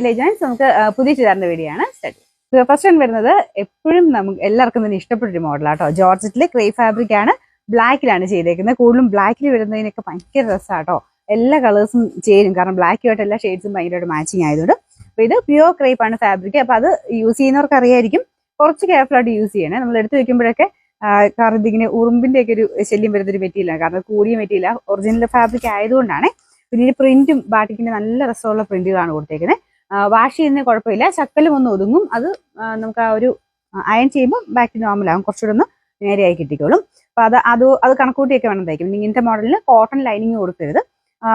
Legends നമുക്ക് പുതിയ ചുരിദാറിന്റെ video ആണ് സ്റ്റഡി. ഫസ്റ്റ് വൺ വരുന്നത് എപ്പോഴും നമുക്ക് എല്ലാവർക്കും തന്നെ ഇഷ്ടപ്പെട്ടൊരു മോഡലാട്ടോ. ജോർജറ്റില് ക്രേ ഫാബ്രിക് ആണ്, ബ്ലാക്കിലാണ് ചെയ്തേക്കുന്നത്. കൂടുതലും ബ്ലാക്കിൽ വരുന്നതിനൊക്കെ ഭയങ്കര രസമാട്ടോ. എല്ലാ കളേഴ്സും ചേരും, കാരണം ബ്ലാക്കുമായിട്ട് എല്ലാ ഷെയ്ഡ്സും ഭയങ്കരമായിട്ട് മാച്ചിങ് ആയതുകൊണ്ട്. അപ്പൊ ഇത് പ്യുവർ ക്രേപ്പ് ആണ് ഫാബ്രിക്. അപ്പൊ അത് യൂസ് ചെയ്യുന്നവർക്ക് അറിയായിരിക്കും, കുറച്ച് കെയർഫുൾ ആയിട്ട് യൂസ് ചെയ്യണേ. നമ്മൾ എടുത്ത് വെക്കുമ്പോഴൊക്കെ കാരണം ഇതിങ്ങനെ ഉറുമ്പിന്റെ ഒക്കെ ഒരു ശല്യം വരുന്നൊരു മെറ്റീരിയലാണ്, കാരണം കൂടിയ മെറ്റീരിയൽ ഒറിജിനൽ ഫാബ്രിക് ആയതുകൊണ്ടാണ്. പിന്നെ പ്രിന്റും ബാറ്റിക്കിന്റെ നല്ല രസമുള്ള പ്രിന്റുകളാണ് കൊടുത്തേക്കുന്നത്. വാഷ് ചെയ്യുന്നതിന് കുഴപ്പമില്ല, ശക്കലും ഒന്ന് ഒതുങ്ങും. അത് നമുക്ക് ആ ഒരു അയൺ ചെയ്യുമ്പോൾ ബാക്ക് നോർമൽ ആകും, കുറച്ചുകൂടെ ഒന്ന് നേരെയായി കിട്ടിക്കോളും. അപ്പൊ അത് കണക്കൂട്ടിയൊക്കെ വേണം തയ്ക്കും. ഇങ്ങനത്തെ മോഡലിന് കോട്ടൺ ലൈനിങ് കൊടുക്കരുത്,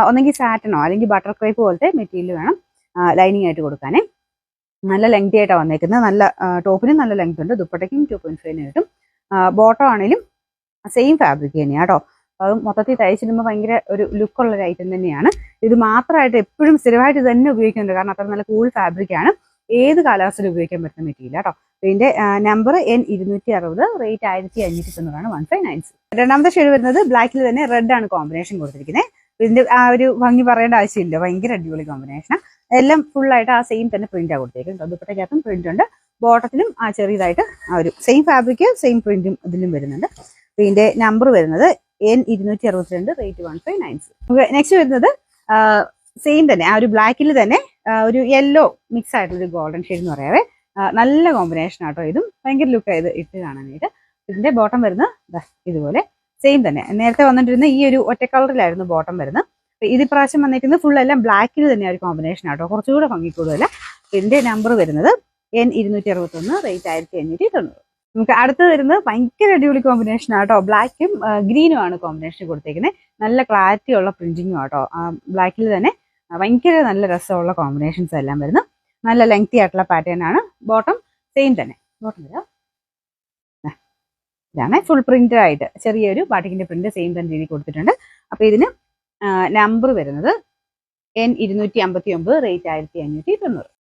ഒന്നെങ്കിൽ സാറ്റനോ അല്ലെങ്കിൽ ബട്ടർ ക്രേപ്പ് പോലത്തെ മെറ്റീരിയൽ വേണം ലൈനിങ് ആയിട്ട് കൊടുക്കാനേ. നല്ല ലെങ്തി ആയിട്ടാണ് വന്നേക്കുന്നത്. നല്ല ടോപ്പിനും നല്ല ലെങ്ത് ഉണ്ട്, ദുപ്പട്ടയ്ക്കും 2.5 കിട്ടും. ബോട്ടം ആണെങ്കിലും സെയിം ഫാബ്രിക് തന്നെയാണ് കേട്ടോ. അത് മൊത്തത്തിൽ തയ്ച്ചിടുമ്പോൾ ഭയങ്കര ഒരു ലുക്കുള്ള ഒരു ഐറ്റം തന്നെയാണ്. ഇത് മാത്രമായിട്ട് എപ്പോഴും സ്ഥിരമായിട്ട് ഇത് തന്നെ ഉപയോഗിക്കുന്നുണ്ട്, കാരണം അത്ര നല്ല കൂൾ ഫാബ്രിക് ആണ്. ഏത് കാലാവസ്ഥയിലും ഉപയോഗിക്കാൻ പറ്റുന്ന മെറ്റീരിയൽ കേട്ടോ. ഇതിന്റെ നമ്പർ N260, റേറ്റ് 1590, 1596. രണ്ടാമത്തെ ഷെയ്ഡ് വരുന്നത് ബ്ലാക്കിൽ തന്നെ റെഡ് ആണ് കോമ്പിനേഷൻ കൊടുത്തിരിക്കുന്നത്. ഇതിന്റെ ആ ഒരു ഭംഗി പറയേണ്ട ആവശ്യമില്ല, ഭയങ്കര അടിപൊളി കോമ്പിനേഷൻ. എല്ലാം ഫുൾ ആയിട്ട് ആ സെയിം തന്നെ പ്രിന്റ് ആ കൊടുത്തേക്കുന്നത്. ദുപ്പട്ടയ്ക്കകത്തും പ്രിന്റ് ഉണ്ട്, ബോട്ടത്തിലും ആ ചെറിയതായിട്ട് ആ ഒരു സെയിം ഫാബ്രിക് സെയിം പ്രിന്റും ഇതിലും വരുന്നുണ്ട്. ഇതിന്റെ നമ്പർ വരുന്നത് N262, റേറ്റ് 1596. നെക്സ്റ്റ് വരുന്നത് സെയിം തന്നെ ആ ഒരു ബ്ലാക്കിൽ തന്നെ ഒരു യെല്ലോ മിക്സ് ആയിട്ടുള്ള ഗോൾഡൻ ഷെയ്ഡ് എന്ന് പറയാവേ. നല്ല കോമ്പിനേഷൻ ആട്ടോ. ഇതും ഭയങ്കര ലുക്ക് ആയത് ഇട്ട് കാണാനായിട്ട്. ഇതിന്റെ ബോട്ടം വരുന്നത് ഇതുപോലെ സെയിം തന്നെ. നേരത്തെ വന്നിട്ടിരുന്ന ഈ ഒരു ഒറ്റ കളറിലായിരുന്നു ബോട്ടം വരുന്നത്. ഇത് പ്രാവശ്യം വന്നിരിക്കുന്നത് ഫുൾ എല്ലാം ബ്ലാക്കിൽ തന്നെ ഒരു കോമ്പിനേഷൻ ആട്ടോ, കുറച്ചുകൂടെ ഭംഗി കൂടുതല. ഇതിന്റെ നമ്പർ വരുന്നത് N261, റേറ്റ് 1590. നമുക്ക് അടുത്ത് വരുന്നത് ഭയങ്കര അടിപൊളി കോമ്പിനേഷൻ ആട്ടോ. ബ്ലാക്കും ഗ്രീനും ആണ് കോമ്പിനേഷൻ കൊടുത്തേക്കുന്നത്. നല്ല ക്ലാരിറ്റി ഉള്ള പ്രിന്റിങ്ങും ആട്ടോ. ബ്ലാക്കിൽ തന്നെ ഭയങ്കര നല്ല രസമുള്ള കോമ്പിനേഷൻസ് എല്ലാം വരുന്നു. നല്ല ലെങ്തി ആയിട്ടുള്ള പാറ്റേൺ ആണ്. ബോട്ടം സെയിം തന്നെ. ബോട്ടം വരാം, ഇതാണ് ഫുൾ പ്രിന്റ് ആയിട്ട് ചെറിയൊരു ബാട്ടിക്കിന്റെ പ്രിന്റ് സെയിം തന്നെ രീതി കൊടുത്തിട്ടുണ്ട്. അപ്പൊ ഇതിന് നമ്പർ വരുന്നത് N259, റേറ്റ് 1590.